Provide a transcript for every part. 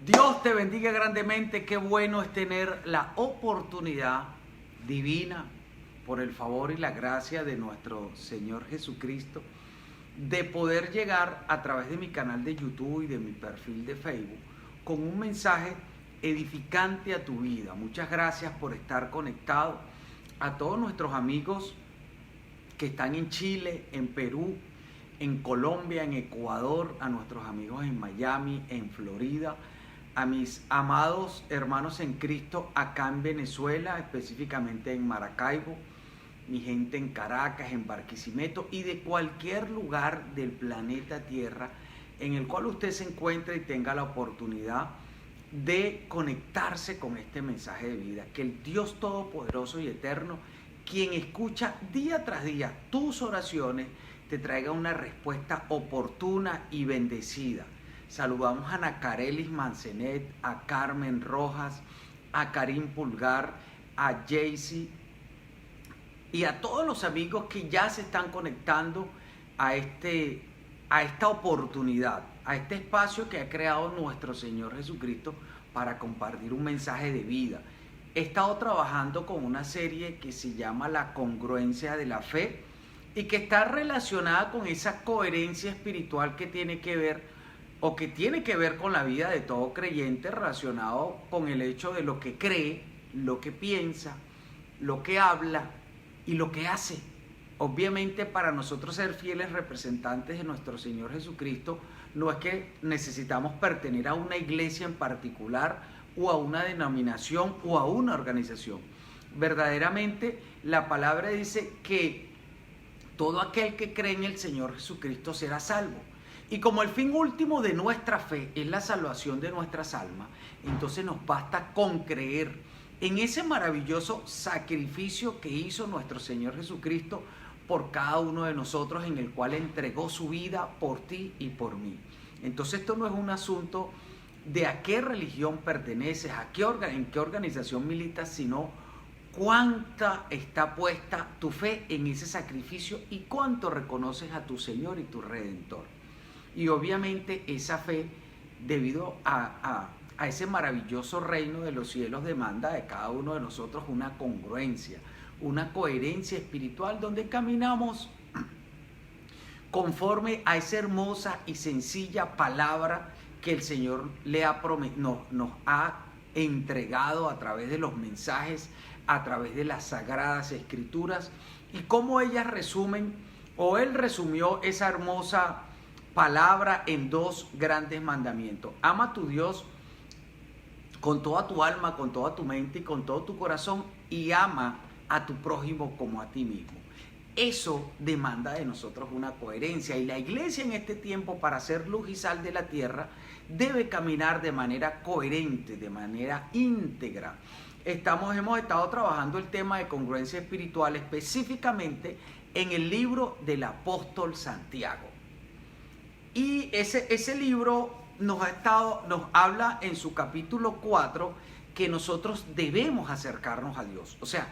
Dios te bendiga grandemente. Qué bueno es tener la oportunidad divina, por el favor y la gracia de nuestro Señor Jesucristo, de poder llegar a través de mi canal de YouTube y de mi perfil de Facebook con un mensaje edificante a tu vida. Muchas gracias por estar conectado. A todos nuestros amigos que están en Chile, en Perú, en Colombia, en Ecuador, a nuestros amigos en Miami, en Florida, a mis amados hermanos en Cristo acá en Venezuela, específicamente en Maracaibo, mi gente en Caracas, en Barquisimeto y de cualquier lugar del planeta Tierra en el cual usted se encuentre y tenga la oportunidad de conectarse con este mensaje de vida. Que el Dios Todopoderoso y Eterno, quien escucha día tras día tus oraciones, te traiga una respuesta oportuna y bendecida. Saludamos a Nacarelis Mancenet, a Carmen Rojas, a Karim Pulgar, a Jaycee y a todos los amigos que ya se están conectando a esta oportunidad, a este espacio que ha creado nuestro Señor Jesucristo para compartir un mensaje de vida. He estado trabajando con una serie que se llama La Congruencia de la Fe y que está relacionada con esa coherencia espiritual que tiene que ver con la vida de todo creyente, relacionado con el hecho de lo que cree, lo que piensa, lo que habla y lo que hace. Obviamente, para nosotros ser fieles representantes de nuestro Señor Jesucristo, no es que necesitamos pertenecer a una iglesia en particular o a una denominación o a una organización. Verdaderamente, la palabra dice que todo aquel que cree en el Señor Jesucristo será salvo. Y como el fin último de nuestra fe es la salvación de nuestras almas, entonces nos basta con creer en ese maravilloso sacrificio que hizo nuestro Señor Jesucristo por cada uno de nosotros, en el cual entregó su vida por ti y por mí. Entonces esto no es un asunto de a qué religión perteneces, en qué organización militas, sino cuánta está puesta tu fe en ese sacrificio y cuánto reconoces a tu Señor y tu Redentor. Y obviamente esa fe, debido a ese maravilloso reino de los cielos, demanda de cada uno de nosotros una congruencia, una coherencia espiritual, donde caminamos conforme a esa hermosa y sencilla palabra que el Señor nos ha entregado a través de los mensajes, a través de las sagradas escrituras, y cómo ellas resumen, o Él resumió esa hermosa palabra en dos grandes mandamientos. Ama a tu Dios con toda tu alma, con toda tu mente y con todo tu corazón, y ama a tu prójimo como a ti mismo. Eso demanda de nosotros una coherencia, y la iglesia en este tiempo, para ser luz y sal de la tierra, debe caminar de manera coherente, de manera íntegra. Hemos estado trabajando el tema de congruencia espiritual, específicamente en el libro del apóstol Santiago. Y ese libro nos habla en su capítulo 4 que nosotros debemos acercarnos a Dios. O sea,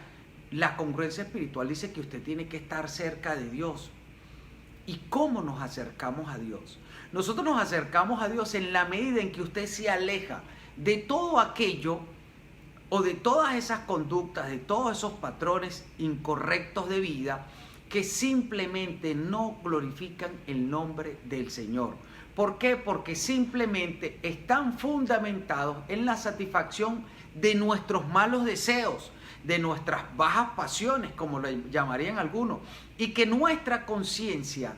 la congruencia espiritual dice que usted tiene que estar cerca de Dios. ¿Y cómo nos acercamos a Dios? Nosotros nos acercamos a Dios en la medida en que usted se aleja de todo aquello, o de todas esas conductas, de todos esos patrones incorrectos de vida que simplemente no glorifican el nombre del Señor. ¿Por qué? Porque simplemente están fundamentados en la satisfacción de nuestros malos deseos, de nuestras bajas pasiones, como lo llamarían algunos, y que nuestra conciencia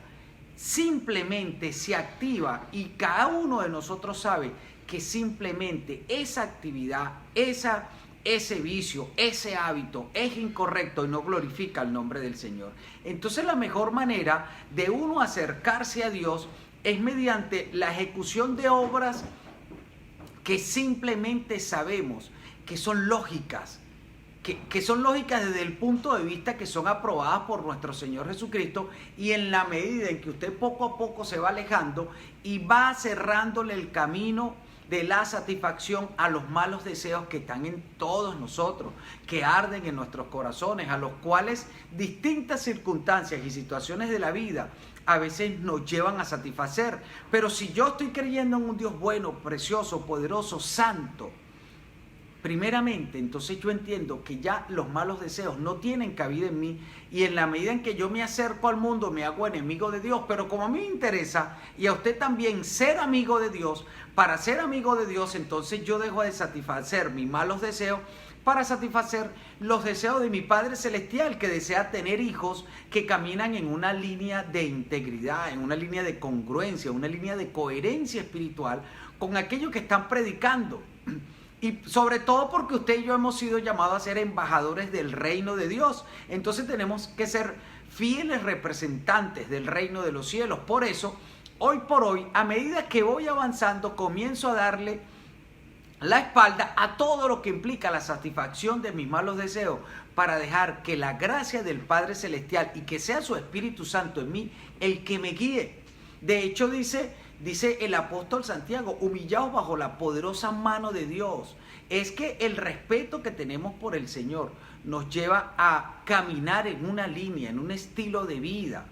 simplemente se activa, y cada uno de nosotros sabe que simplemente esa actividad, ese vicio, ese hábito es incorrecto y no glorifica el nombre del Señor. Entonces la mejor manera de uno acercarse a Dios es mediante la ejecución de obras que simplemente sabemos que son lógicas, que son lógicas desde el punto de vista que son aprobadas por nuestro Señor Jesucristo, y en la medida en que usted poco a poco se va alejando y va cerrándole el camino de la satisfacción a los malos deseos que están en todos nosotros, que arden en nuestros corazones, a los cuales distintas circunstancias y situaciones de la vida a veces nos llevan a satisfacer. Pero si yo estoy creyendo en un Dios bueno, precioso, poderoso, santo, primeramente, entonces yo entiendo que ya los malos deseos no tienen cabida en mí, y en la medida en que yo me acerco al mundo me hago enemigo de Dios. Pero como a mí me interesa, y a usted también, ser amigo de Dios, para ser amigo de Dios, entonces yo dejo de satisfacer mis malos deseos para satisfacer los deseos de mi Padre Celestial, que desea tener hijos que caminan en una línea de integridad, en una línea de congruencia, una línea de coherencia espiritual con aquello que están predicando. Y sobre todo porque usted y yo hemos sido llamados a ser embajadores del reino de Dios. Entonces tenemos que ser fieles representantes del reino de los cielos. Por eso, hoy por hoy, a medida que voy avanzando, comienzo a darle la espalda a todo lo que implica la satisfacción de mis malos deseos, para dejar que la gracia del Padre Celestial y que sea su Espíritu Santo en mí el que me guíe. De hecho, dice el apóstol Santiago, humillaos bajo la poderosa mano de Dios. Es que el respeto que tenemos por el Señor nos lleva a caminar en una línea, en un estilo de vida.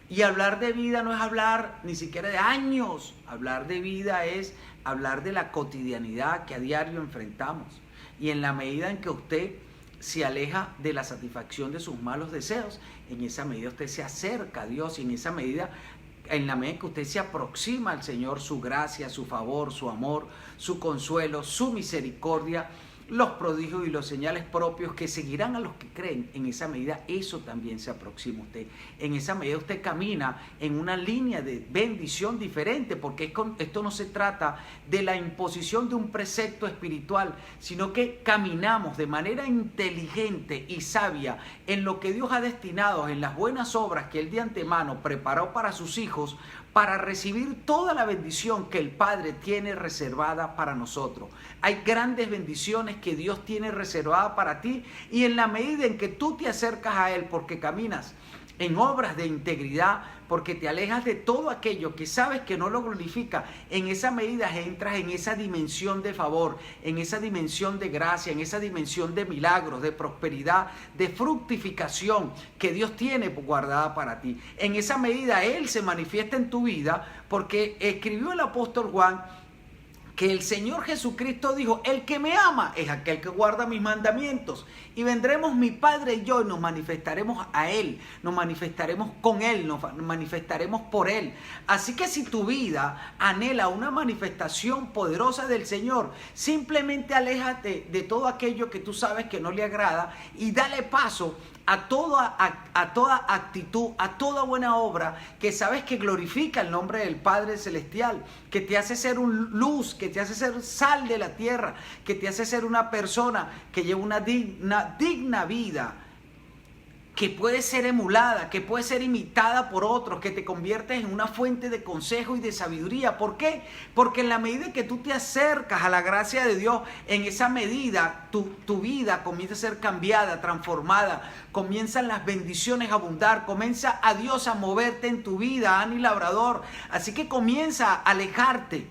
Y hablar de vida no es hablar ni siquiera de años. Hablar de vida es hablar de la cotidianidad que a diario enfrentamos. Y en la medida en que usted se aleja de la satisfacción de sus malos deseos, en esa medida usted se acerca a Dios, y en la medida que usted se aproxima al Señor, su gracia, su favor, su amor, su consuelo, su misericordia, los prodigios y los señales propios que seguirán a los que creen, en esa medida eso también se aproxima a usted. En esa medida usted camina en una línea de bendición diferente, porque esto no se trata de la imposición de un precepto espiritual, sino que caminamos de manera inteligente y sabia en lo que Dios ha destinado, en las buenas obras que Él de antemano preparó para sus hijos, para recibir toda la bendición que el Padre tiene reservada para nosotros. Hay grandes bendiciones que Dios tiene reservada para ti, y en la medida en que tú te acercas a Él, porque caminas en obras de integridad, porque te alejas de todo aquello que sabes que no lo glorifica, en esa medida entras en esa dimensión de favor, en esa dimensión de gracia, en esa dimensión de milagros, de prosperidad, de fructificación que Dios tiene guardada para ti. En esa medida Él se manifiesta en tu vida, porque escribió el apóstol Juan que el Señor Jesucristo dijo: el que me ama es aquel que guarda mis mandamientos, y vendremos mi Padre y yo y nos manifestaremos a Él, nos manifestaremos con Él, nos manifestaremos por Él. Así que si tu vida anhela una manifestación poderosa del Señor, simplemente aléjate de todo aquello que tú sabes que no le agrada, y dale paso a toda actitud, a toda buena obra que sabes que glorifica el nombre del Padre Celestial, que te hace ser luz, que te hace ser sal de la tierra, que te hace ser una persona que lleva una digna vida, que puede ser emulada, que puede ser imitada por otros, que te conviertes en una fuente de consejo y de sabiduría. ¿Por qué? Porque en la medida que tú te acercas a la gracia de Dios, en esa medida tu vida comienza a ser cambiada, transformada, comienzan las bendiciones a abundar, comienza a Dios a moverte en tu vida, Ani Labrador. Así que comienza a alejarte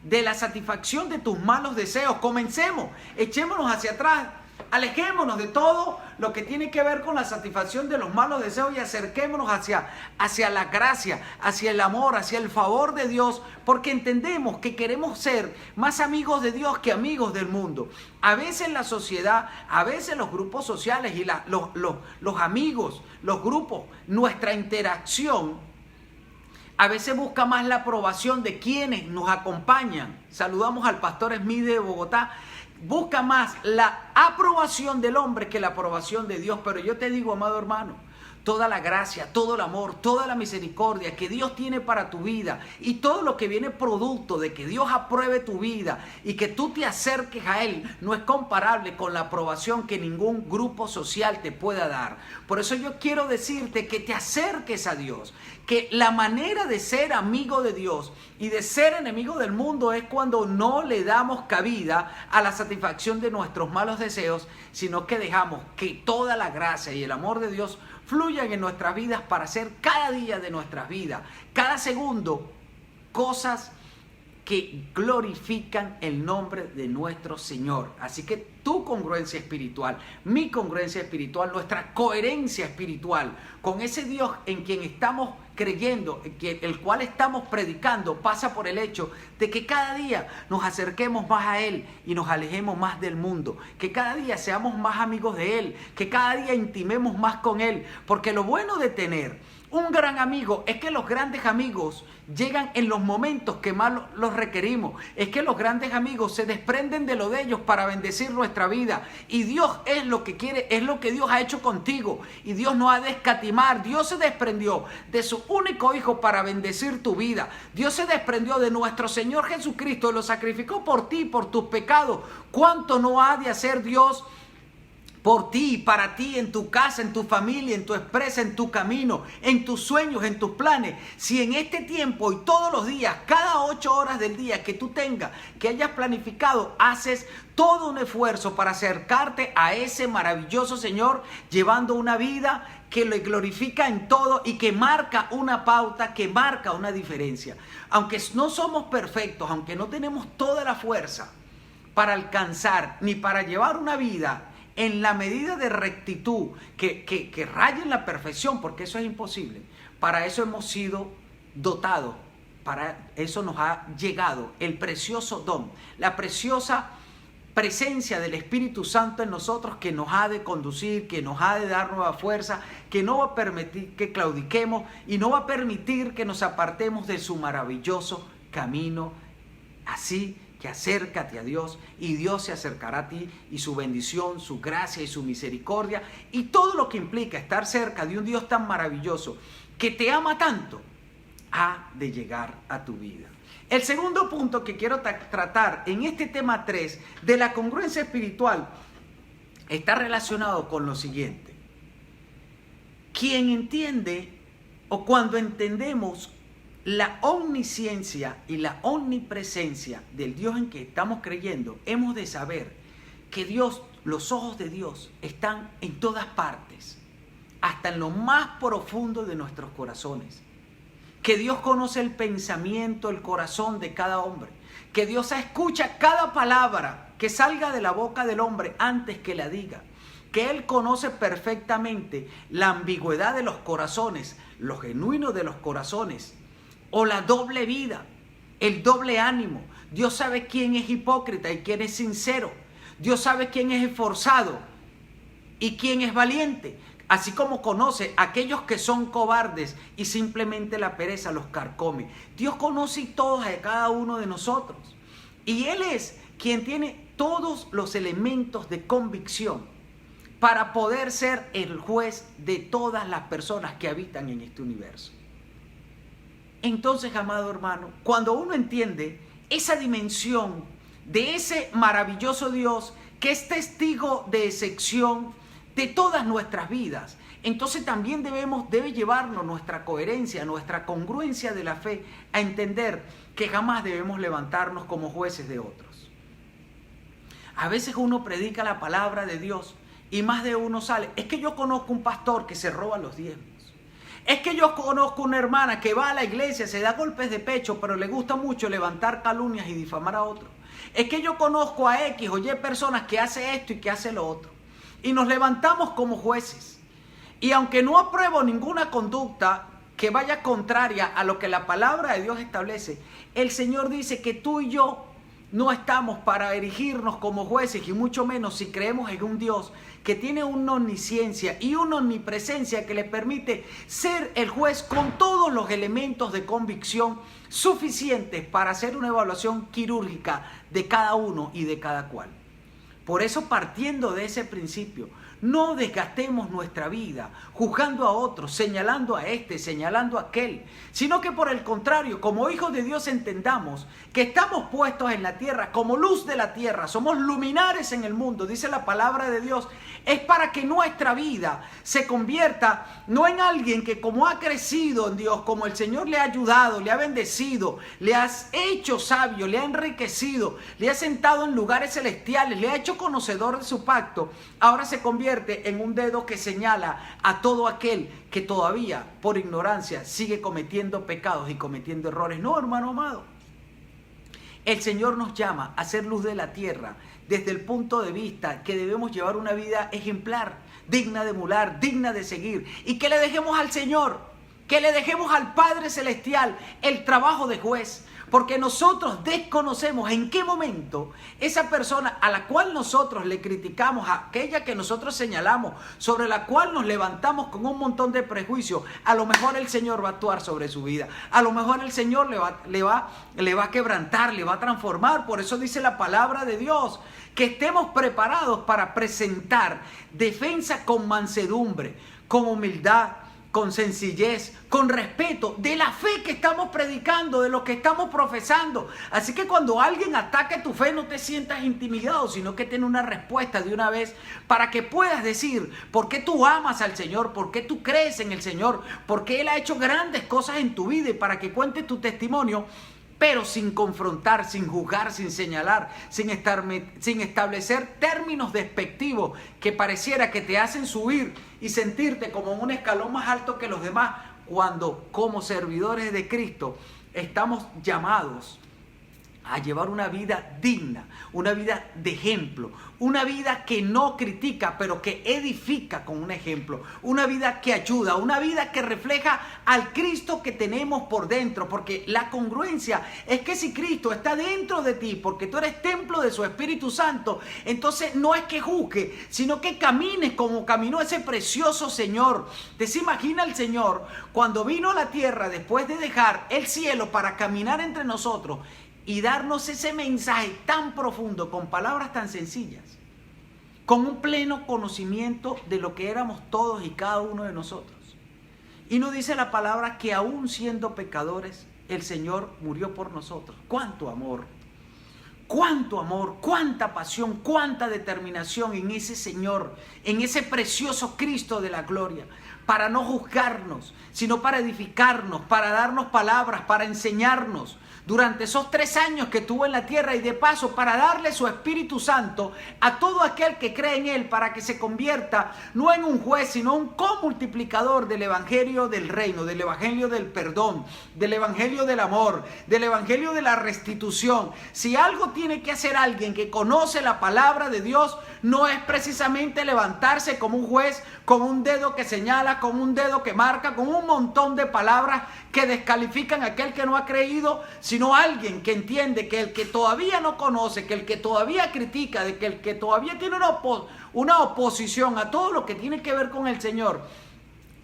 de la satisfacción de tus malos deseos. Comencemos, echémonos hacia atrás. Alejémonos de todo lo que tiene que ver con la satisfacción de los malos deseos y acerquémonos hacia la gracia, hacia el amor, hacia el favor de Dios, porque entendemos que queremos ser más amigos de Dios que amigos del mundo. A veces la sociedad, a veces los grupos sociales y los amigos, los grupos, nuestra interacción, a veces busca más la aprobación de quienes nos acompañan. Saludamos al pastor Smith de Bogotá. Busca más la aprobación del hombre que la aprobación de Dios. Pero yo te digo, amado hermano, toda la gracia, todo el amor, toda la misericordia que Dios tiene para tu vida, y todo lo que viene producto de que Dios apruebe tu vida y que tú te acerques a Él, no es comparable con la aprobación que ningún grupo social te pueda dar. Por eso yo quiero decirte que te acerques a Dios, que la manera de ser amigo de Dios y de ser enemigo del mundo es cuando no le damos cabida a la satisfacción de nuestros malos deseos, sino que dejamos que toda la gracia y el amor de Dios fluyan en nuestras vidas para hacer cada día de nuestras vidas, cada segundo, cosas que glorifican el nombre de nuestro Señor. Así que tu congruencia espiritual, mi congruencia espiritual, nuestra coherencia espiritual con ese Dios en quien estamos creyendo, el cual estamos predicando, pasa por el hecho de que cada día nos acerquemos más a Él y nos alejemos más del mundo, que cada día seamos más amigos de Él, que cada día intimemos más con Él, porque lo bueno de tener un gran amigo es que los grandes amigos llegan en los momentos que más los requerimos. Es que los grandes amigos se desprenden de lo de ellos para bendecir nuestra vida. Y Dios es lo que quiere, es lo que Dios ha hecho contigo. Y Dios no ha de escatimar. Dios se desprendió de su único Hijo para bendecir tu vida. Dios se desprendió de nuestro Señor Jesucristo y lo sacrificó por ti, por tus pecados. ¿Cuánto no ha de hacer Dios por ti y para ti, en tu casa, en tu familia, en tu empresa, en tu camino, en tus sueños, en tus planes? Si en este tiempo y todos los días, cada 8 horas del día que tú tengas, que hayas planificado, haces todo un esfuerzo para acercarte a ese maravilloso Señor, llevando una vida que le glorifica en todo y que marca una pauta, que marca una diferencia. Aunque no somos perfectos, aunque no tenemos toda la fuerza para alcanzar ni para llevar una vida en la medida de rectitud que raye en la perfección, porque eso es imposible. Para eso hemos sido dotados, para eso nos ha llegado el precioso don, la preciosa presencia del Espíritu Santo en nosotros, que nos ha de conducir, que nos ha de dar nueva fuerza, que no va a permitir que claudiquemos y no va a permitir que nos apartemos de su maravilloso camino. Así que acércate a Dios y Dios se acercará a ti, y su bendición, su gracia y su misericordia y todo lo que implica estar cerca de un Dios tan maravilloso que te ama tanto, ha de llegar a tu vida. El segundo punto que quiero tratar en este tema 3 de la congruencia espiritual está relacionado con lo siguiente. Quien entiende, o cuando entendemos la omnisciencia y la omnipresencia del Dios en que estamos creyendo, hemos de saber que Dios, los ojos de Dios están en todas partes, hasta en lo más profundo de nuestros corazones. Que Dios conoce el pensamiento, el corazón de cada hombre. Que Dios escucha cada palabra que salga de la boca del hombre antes que la diga. Que Él conoce perfectamente la ambigüedad de los corazones, lo genuino de los corazones, o la doble vida, el doble ánimo. Dios sabe quién es hipócrita y quién es sincero. Dios sabe quién es esforzado y quién es valiente. Así como conoce a aquellos que son cobardes y simplemente la pereza los carcome. Dios conoce todos a cada uno de nosotros. Y Él es quien tiene todos los elementos de convicción para poder ser el juez de todas las personas que habitan en este universo. Entonces, amado hermano, cuando uno entiende esa dimensión de ese maravilloso Dios que es testigo de excepción de todas nuestras vidas, entonces también debe llevarnos nuestra coherencia, nuestra congruencia de la fe a entender que jamás debemos levantarnos como jueces de otros. A veces uno predica la palabra de Dios y más de uno sale: es que yo conozco un pastor que se roba los diezmos. Es que yo conozco una hermana que va a la iglesia, se da golpes de pecho, pero le gusta mucho levantar calumnias y difamar a otros. Es que yo conozco a X o Y personas que hace esto y que hace lo otro. Y nos levantamos como jueces. Y aunque no apruebo ninguna conducta que vaya contraria a lo que la palabra de Dios establece, el Señor dice que tú y yo no estamos para erigirnos como jueces, y mucho menos si creemos en un Dios que tiene una omnisciencia y una omnipresencia que le permite ser el juez con todos los elementos de convicción suficientes para hacer una evaluación quirúrgica de cada uno y de cada cual. Por eso, partiendo de ese principio, no desgastemos nuestra vida juzgando a otros, señalando a este, señalando a aquel, sino que por el contrario, como hijos de Dios, entendamos que estamos puestos en la tierra como luz de la tierra, somos luminares en el mundo, dice la palabra de Dios. Es para que nuestra vida se convierta no en alguien que, como ha crecido en Dios, como el Señor le ha ayudado, le ha bendecido, le has hecho sabio, le ha enriquecido, le ha sentado en lugares celestiales, le ha hecho conocedor de su pacto, ahora se convierte en un dedo que señala a todo aquel que todavía por ignorancia sigue cometiendo pecados y cometiendo errores. No, hermano amado. El Señor nos llama a ser luz de la tierra desde el punto de vista que debemos llevar una vida ejemplar, digna de emular, digna de seguir, y que le dejemos al Señor, que le dejemos al Padre Celestial el trabajo de juez. Porque nosotros desconocemos en qué momento esa persona a la cual nosotros le criticamos, a aquella que nosotros señalamos, sobre la cual nos levantamos con un montón de prejuicios, a lo mejor el Señor va a actuar sobre su vida. A lo mejor el Señor le va a quebrantar, le va a transformar. Por eso dice la palabra de Dios, que estemos preparados para presentar defensa con mansedumbre, con humildad, con sencillez, con respeto de la fe que estamos predicando, de lo que estamos profesando. Así que cuando alguien ataque tu fe, no te sientas intimidado, sino que ten una respuesta de una vez para que puedas decir por qué tú amas al Señor, por qué tú crees en el Señor, por qué Él ha hecho grandes cosas en tu vida, y para que cuentes tu testimonio, pero sin confrontar, sin juzgar, sin señalar, sin establecer términos despectivos que pareciera que te hacen subir y sentirte como un escalón más alto que los demás, cuando como servidores de Cristo estamos llamados a llevar una vida digna, una vida de ejemplo, una vida que no critica, pero que edifica con un ejemplo, una vida que ayuda, una vida que refleja al Cristo que tenemos por dentro, porque la congruencia es que si Cristo está dentro de ti, porque tú eres templo de su Espíritu Santo, entonces no es que juzgue, sino que camines como caminó ese precioso Señor. ¿Te se imagina el Señor cuando vino a la tierra después de dejar el cielo para caminar entre nosotros y darnos ese mensaje tan profundo con palabras tan sencillas, con un pleno conocimiento de lo que éramos todos y cada uno de nosotros? Y nos dice la palabra que aún siendo pecadores, el Señor murió por nosotros. ¡Cuánto amor! ¡Cuánto amor! ¡Cuánta pasión! ¡Cuánta determinación en ese Señor, en ese precioso Cristo de la gloria! Para no juzgarnos, sino para edificarnos, para darnos palabras, para enseñarnos durante esos 3 años que estuvo en la tierra, y de paso para darle su Espíritu Santo a todo aquel que cree en Él, para que se convierta no en un juez, sino un comultiplicador del Evangelio del reino, del Evangelio del perdón, del Evangelio del amor, del Evangelio de la restitución. Si algo tiene que hacer alguien que conoce la palabra de Dios, no es precisamente levantarse como un juez, con un dedo que señala, con un dedo que marca, con un montón de palabras que descalifican a aquel que no ha creído, sino alguien que entiende que el que todavía no conoce, que el que todavía critica, de que el que todavía tiene una oposición a todo lo que tiene que ver con el Señor,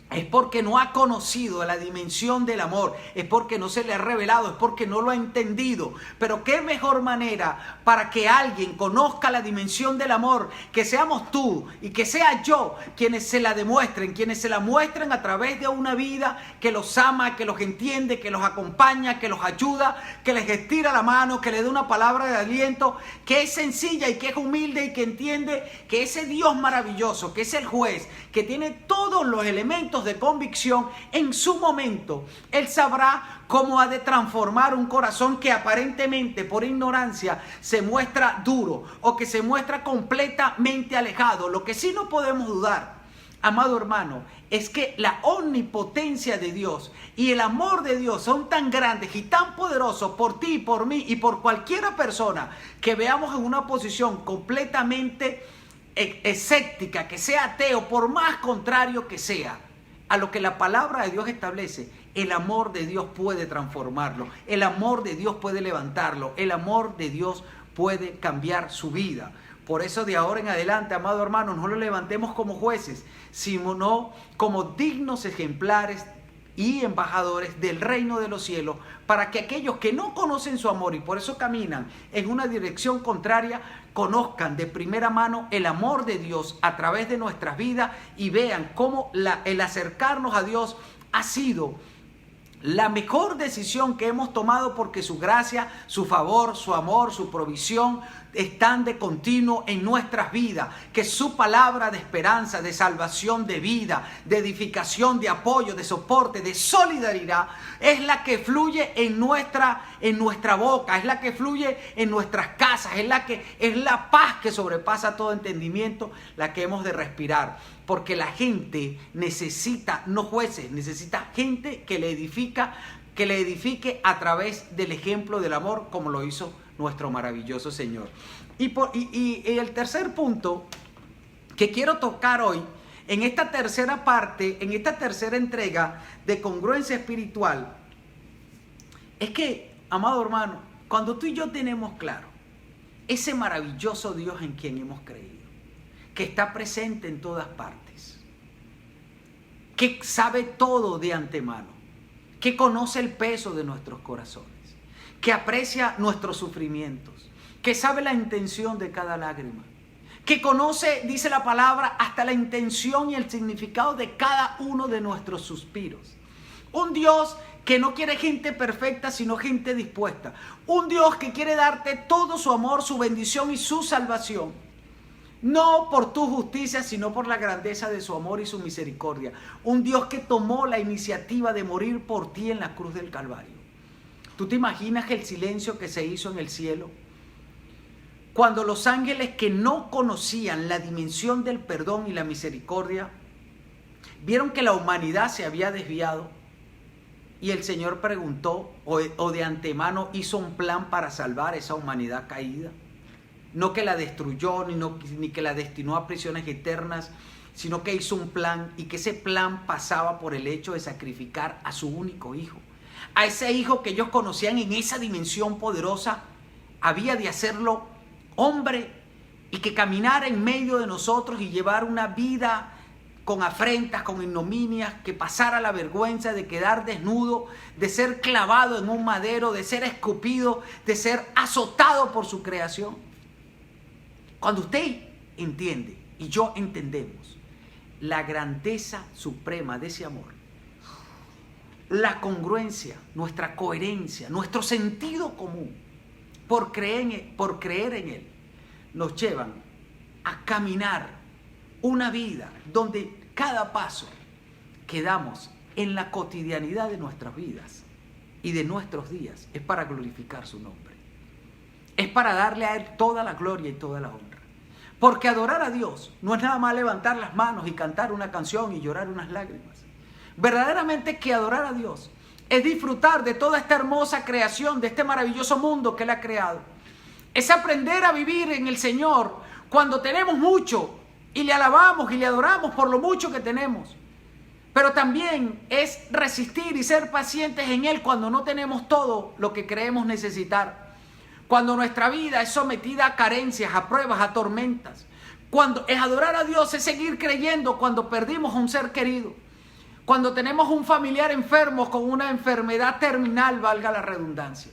es porque no ha conocido la dimensión del amor, es porque no se le ha revelado, es porque no lo ha entendido. Pero qué mejor manera para que alguien conozca la dimensión del amor, que seamos tú y que sea yo quienes se la demuestren, quienes se la muestren a través de una vida que los ama, que los entiende, que los acompaña, que los ayuda, que les estira la mano, que les dé una palabra de aliento, que es sencilla y que es humilde y que entiende que ese Dios maravilloso, que es el juez, que tiene todos los elementos de convicción, en su momento Él sabrá cómo ha de transformar un corazón que aparentemente por ignorancia se muestra duro o que se muestra completamente alejado. Lo que sí no podemos dudar, amado hermano, es que la omnipotencia de Dios y el amor de Dios son tan grandes y tan poderosos por ti y por mí y por cualquiera persona que veamos en una posición completamente escéptica, que sea ateo, por más contrario que sea a lo que la palabra de Dios establece. El amor de Dios puede transformarlo, el amor de Dios puede levantarlo, el amor de Dios puede cambiar su vida. Por eso de ahora en adelante, amado hermano, no lo levantemos como jueces, sino como dignos ejemplares y embajadores del reino de los cielos, para que aquellos que no conocen su amor y por eso caminan en una dirección contraria, conozcan de primera mano el amor de Dios a través de nuestras vidas y vean cómo el acercarnos a Dios ha sido la mejor decisión que hemos tomado, porque su gracia, su favor, su amor, su provisión están de continuo en nuestras vidas, que su palabra de esperanza, de salvación, de vida, de edificación, de apoyo, de soporte, de solidaridad, es la que fluye en nuestra boca, es la que fluye en nuestras casas, es la paz que sobrepasa todo entendimiento, la que hemos de respirar. Porque la gente necesita, no jueces, necesita gente que le edifique a través del ejemplo del amor, como lo hizo nuestro maravilloso Señor. Y el tercer punto que quiero tocar hoy, en esta tercera parte, en esta tercera entrega de congruencia espiritual, es que, amado hermano, cuando tú y yo tenemos claro ese maravilloso Dios en quien hemos creído, que está presente en todas partes, que sabe todo de antemano, que conoce el peso de nuestros corazones, que aprecia nuestros sufrimientos, que sabe la intención de cada lágrima, que conoce, dice la palabra, hasta la intención y el significado de cada uno de nuestros suspiros. Un Dios que no quiere gente perfecta, sino gente dispuesta. Un Dios que quiere darte todo su amor, su bendición y su salvación. No por tu justicia, sino por la grandeza de su amor y su misericordia. Un Dios que tomó la iniciativa de morir por ti en la cruz del Calvario. ¿Tú te imaginas el silencio que se hizo en el cielo? Cuando los ángeles que no conocían la dimensión del perdón y la misericordia, vieron que la humanidad se había desviado y el Señor preguntó o de antemano hizo un plan para salvar esa humanidad caída. No que la destruyó ni que la destinó a prisiones eternas, sino que hizo un plan y que ese plan pasaba por el hecho de sacrificar a su único hijo. A ese hijo que ellos conocían en esa dimensión poderosa, había de hacerlo hombre y que caminara en medio de nosotros y llevar una vida con afrentas, con ignominias, que pasara la vergüenza de quedar desnudo, de ser clavado en un madero, de ser escupido, de ser azotado por su creación. Cuando usted entiende y yo entendemos la grandeza suprema de ese amor, la congruencia, nuestra coherencia, nuestro sentido común por creer en Él, nos llevan a caminar una vida donde cada paso que damos en la cotidianidad de nuestras vidas y de nuestros días es para glorificar su nombre. Es para darle a Él toda la gloria y toda la honra. Porque adorar a Dios no es nada más levantar las manos y cantar una canción y llorar unas lágrimas. Verdaderamente que adorar a Dios es disfrutar de toda esta hermosa creación, de este maravilloso mundo que Él ha creado. Es aprender a vivir en el Señor cuando tenemos mucho y le alabamos y le adoramos por lo mucho que tenemos. Pero también es resistir y ser pacientes en Él cuando no tenemos todo lo que creemos necesitar. Cuando nuestra vida es sometida a carencias, a pruebas, a tormentas. Cuando es adorar a Dios, es seguir creyendo cuando perdimos a un ser querido. Cuando tenemos un familiar enfermo con una enfermedad terminal, valga la redundancia.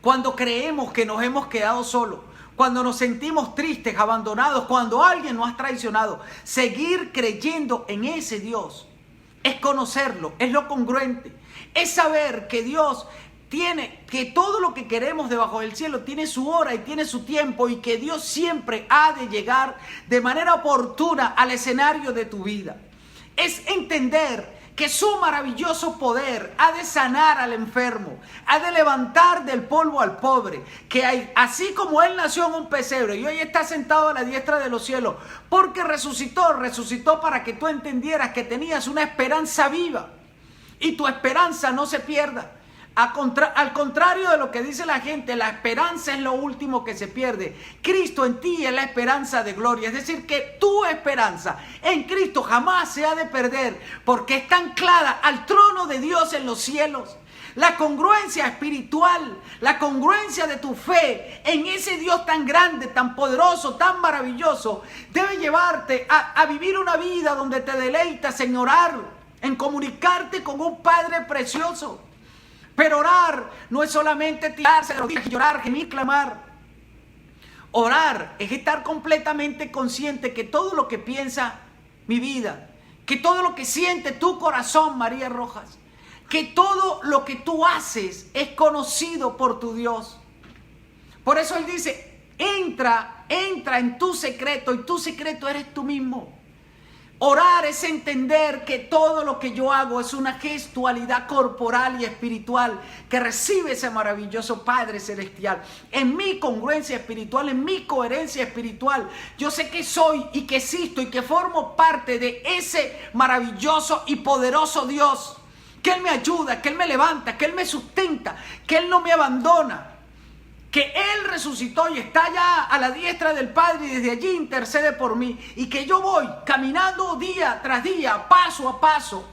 Cuando creemos que nos hemos quedado solos. Cuando nos sentimos tristes, abandonados, cuando alguien nos ha traicionado. Seguir creyendo en ese Dios es conocerlo, es lo congruente. Es saber que Dios tiene, que todo lo que queremos debajo del cielo tiene su hora y tiene su tiempo y que Dios siempre ha de llegar de manera oportuna al escenario de tu vida. Es entender que su maravilloso poder ha de sanar al enfermo, ha de levantar del polvo al pobre, que así como Él nació en un pesebre y hoy está sentado a la diestra de los cielos, porque resucitó para que tú entendieras que tenías una esperanza viva y tu esperanza no se pierda. Al contrario de lo que dice la gente, la esperanza es lo último que se pierde. Cristo en ti es la esperanza de gloria. Es decir, que tu esperanza en Cristo jamás se ha de perder, porque está anclada al trono de Dios en los cielos. La congruencia espiritual, la congruencia de tu fe en ese Dios tan grande, tan poderoso, tan maravilloso, debe llevarte a vivir una vida donde te deleitas en orar, en comunicarte con un Padre precioso. Pero orar no es solamente tirarse de rodillas y llorar, gemir, clamar. Orar es estar completamente consciente que todo lo que piensa mi vida, que todo lo que siente tu corazón, María Rojas, que todo lo que tú haces es conocido por tu Dios. Por eso Él dice, entra en tu secreto y tu secreto eres tú mismo. Orar es entender que todo lo que yo hago es una gestualidad corporal y espiritual que recibe ese maravilloso Padre Celestial. En mi congruencia espiritual, en mi coherencia espiritual, yo sé que soy y que existo y que formo parte de ese maravilloso y poderoso Dios. Que Él me ayuda, que Él me levanta, que Él me sustenta, que Él no me abandona. que Él resucitó y está ya a la diestra del Padre y desde allí intercede por mí, y que yo voy caminando día tras día, paso a paso,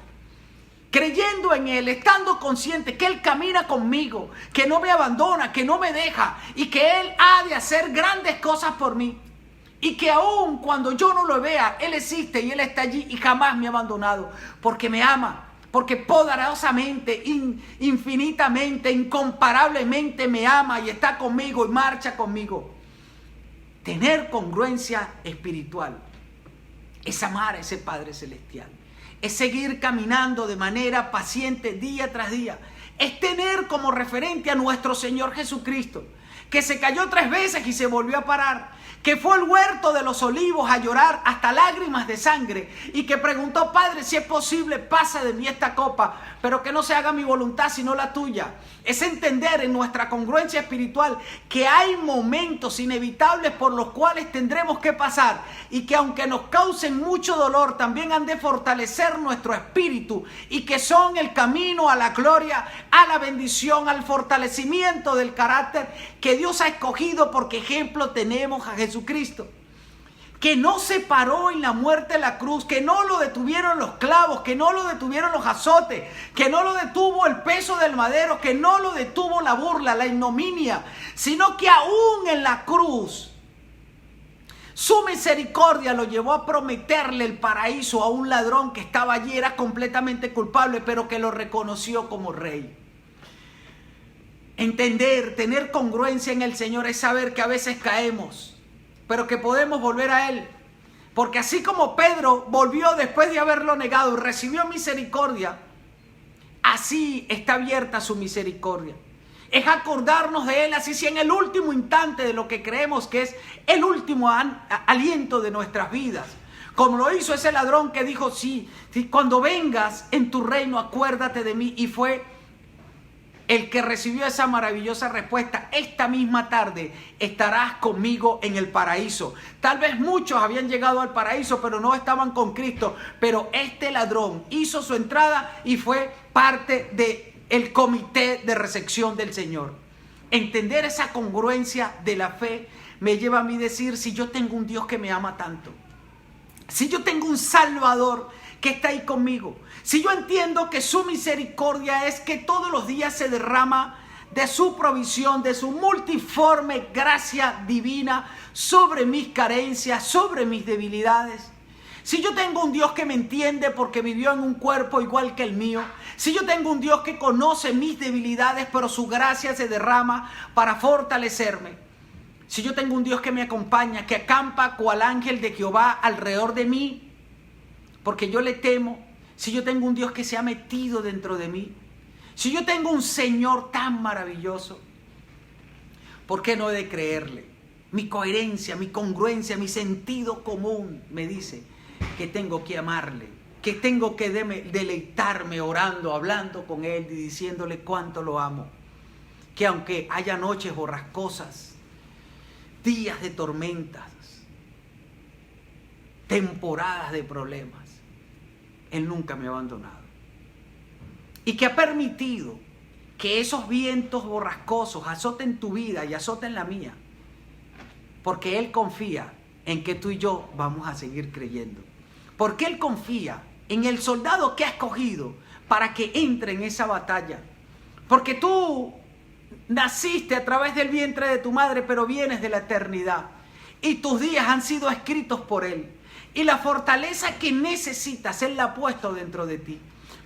creyendo en Él, estando consciente que Él camina conmigo, que no me abandona, que no me deja, y que Él ha de hacer grandes cosas por mí, y que aun cuando yo no lo vea, Él existe y Él está allí y jamás me ha abandonado, porque me ama, porque poderosamente, infinitamente, incomparablemente me ama y está conmigo y marcha conmigo. Tener congruencia espiritual es amar a ese Padre Celestial, es seguir caminando de manera paciente día tras día, es tener como referente a nuestro Señor Jesucristo, que se cayó 3 veces y se volvió a parar, que fue al huerto de los olivos a llorar hasta lágrimas de sangre y que preguntó: Padre, si es posible, pasa de mí esta copa, pero que no se haga mi voluntad sino la tuya. Es entender en nuestra congruencia espiritual que hay momentos inevitables por los cuales tendremos que pasar y que aunque nos causen mucho dolor, también han de fortalecer nuestro espíritu y que son el camino a la gloria, a la bendición, al fortalecimiento del carácter que Dios ha escogido, porque ejemplo tenemos a Jesucristo, que no se paró en la muerte de la cruz, que no lo detuvieron los clavos, que no lo detuvieron los azotes, que no lo detuvo el peso del madero, que no lo detuvo la burla, la ignominia, sino que aún en la cruz su misericordia lo llevó a prometerle el paraíso a un ladrón que estaba allí, era completamente culpable, pero que lo reconoció como rey. Entender, tener congruencia en el Señor es saber que a veces caemos, pero que podemos volver a Él. Porque así como Pedro volvió después de haberlo negado y recibió misericordia, así está abierta su misericordia. Es acordarnos de Él, así sea en el último instante de lo que creemos que es el último aliento de nuestras vidas. Como lo hizo ese ladrón que dijo: sí, cuando vengas en tu reino, acuérdate de mí. Y fue el que recibió esa maravillosa respuesta: esta misma tarde estarás conmigo en el paraíso. Tal vez muchos habían llegado al paraíso, pero no estaban con Cristo. Pero este ladrón hizo su entrada y fue parte del comité de recepción del Señor. Entender esa congruencia de la fe me lleva a mí decir: si yo tengo un Dios que me ama tanto, si yo tengo un Salvador que está ahí conmigo, si yo entiendo que su misericordia es que todos los días se derrama de su provisión, de su multiforme gracia divina sobre mis carencias, sobre mis debilidades, si yo tengo un Dios que me entiende porque vivió en un cuerpo igual que el mío, si yo tengo un Dios que conoce mis debilidades pero su gracia se derrama para fortalecerme, si yo tengo un Dios que me acompaña, que acampa cual ángel de Jehová alrededor de mí, porque yo le temo, si yo tengo un Dios que se ha metido dentro de mí, si yo tengo un Señor tan maravilloso, ¿por qué no he de creerle? Mi coherencia, mi congruencia, mi sentido común me dice que tengo que amarle, que tengo que deleitarme orando, hablando con Él y diciéndole cuánto lo amo. Que aunque haya noches borrascosas, días de tormentas, temporadas de problemas, Él nunca me ha abandonado. Y que ha permitido que esos vientos borrascosos azoten tu vida y azoten la mía, porque Él confía en que tú y yo vamos a seguir creyendo. Porque Él confía en el soldado que ha escogido para que entre en esa batalla. Porque tú naciste a través del vientre de tu madre, pero vienes de la eternidad. Y tus días han sido escritos por Él. Y la fortaleza que necesitas, Él la ha puesto dentro de ti.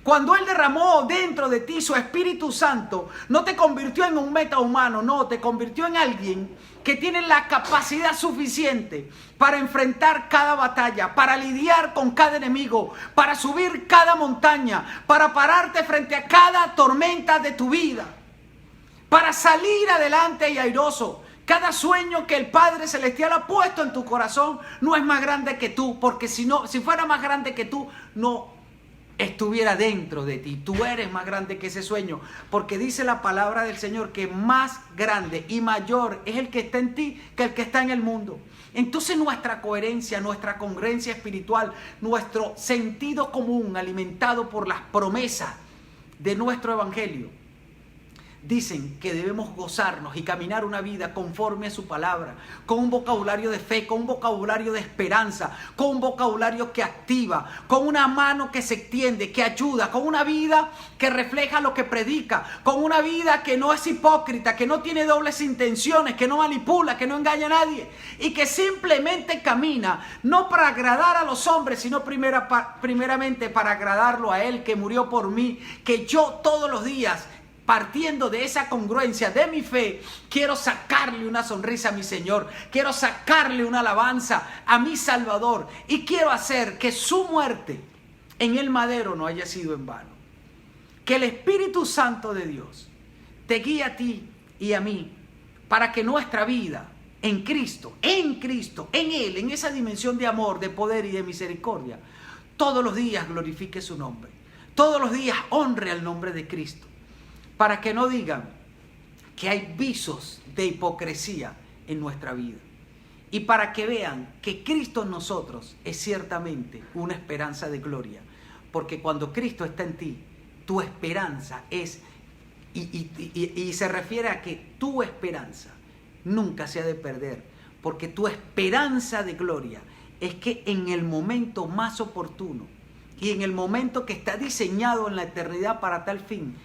Cuando Él derramó dentro de ti su Espíritu Santo, no te convirtió en un metahumano, no, te convirtió en alguien que tiene la capacidad suficiente para enfrentar cada batalla, para lidiar con cada enemigo, para subir cada montaña, para pararte frente a cada tormenta de tu vida, para salir adelante y airoso. Cada sueño que el Padre Celestial ha puesto en tu corazón no es más grande que tú, porque si fuera más grande que tú, no estuviera dentro de ti. Tú eres más grande que ese sueño, porque dice la palabra del Señor que más grande y mayor es el que está en ti que el que está en el mundo. Entonces nuestra coherencia, nuestra congruencia espiritual, nuestro sentido común alimentado por las promesas de nuestro evangelio, dicen que debemos gozarnos y caminar una vida conforme a su palabra, con un vocabulario de fe, con un vocabulario de esperanza, con un vocabulario que activa, con una mano que se extiende, que ayuda, con una vida que refleja lo que predica, con una vida que no es hipócrita, que no tiene dobles intenciones, que no manipula, que no engaña a nadie y que simplemente camina, no para agradar a los hombres, sino primeramente para agradarlo a Él que murió por mí, que yo todos los días, partiendo de esa congruencia de mi fe, quiero sacarle una sonrisa a mi Señor, quiero sacarle una alabanza a mi Salvador y quiero hacer que su muerte en el madero no haya sido en vano. Que el Espíritu Santo de Dios te guíe a ti y a mí para que nuestra vida en Cristo, en Él, en esa dimensión de amor, de poder y de misericordia, todos los días glorifique su nombre, todos los días honre al nombre de Cristo. Para que no digan que hay visos de hipocresía en nuestra vida. Y para que vean que Cristo en nosotros es ciertamente una esperanza de gloria. Porque cuando Cristo está en ti, tu esperanza es, y se refiere a que tu esperanza nunca se ha de perder. Porque tu esperanza de gloria es que en el momento más oportuno y en el momento que está diseñado en la eternidad para tal fin,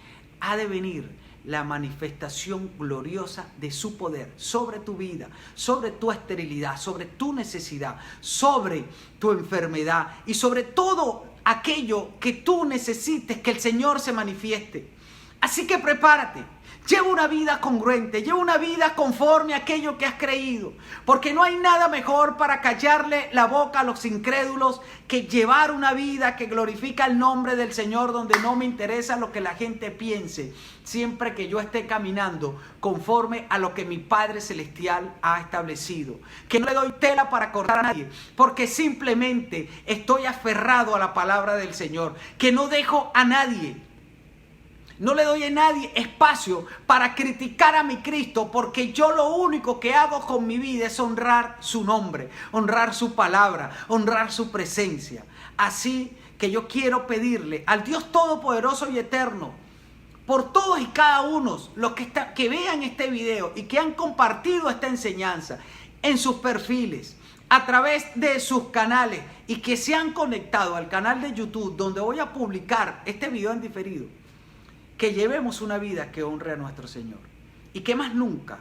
ha de venir la manifestación gloriosa de su poder sobre tu vida, sobre tu esterilidad, sobre tu necesidad, sobre tu enfermedad y sobre todo aquello que tú necesites que el Señor se manifieste. Así que prepárate. Lleva una vida congruente, lleva una vida conforme a aquello que has creído, porque no hay nada mejor para callarle la boca a los incrédulos que llevar una vida que glorifica el nombre del Señor, donde no me interesa lo que la gente piense, siempre que yo esté caminando conforme a lo que mi Padre Celestial ha establecido. Que no le doy tela para cortar a nadie, porque simplemente estoy aferrado a la palabra del Señor, que no dejo a nadie. No le doy a nadie espacio para criticar a mi Cristo, porque yo lo único que hago con mi vida es honrar su nombre, honrar su palabra, honrar su presencia. Así que yo quiero pedirle al Dios Todopoderoso y Eterno, por todos y cada uno los que vean este video y que han compartido esta enseñanza en sus perfiles, a través de sus canales y que se han conectado al canal de YouTube, donde voy a publicar este video en diferido, que llevemos una vida que honre a nuestro Señor y que más nunca,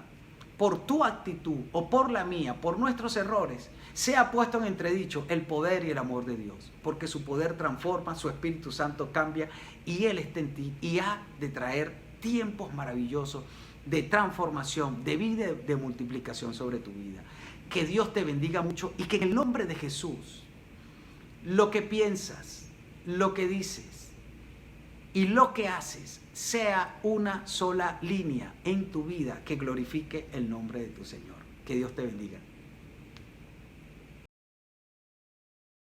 por tu actitud o por la mía, por nuestros errores, sea puesto en entredicho el poder y el amor de Dios, porque su poder transforma, su Espíritu Santo cambia y Él está en ti y ha de traer tiempos maravillosos de transformación, de vida, de multiplicación sobre tu vida. Que Dios te bendiga mucho y que en el nombre de Jesús, lo que piensas, lo que dices y lo que haces sea una sola línea en tu vida que glorifique el nombre de tu Señor. Que Dios te bendiga.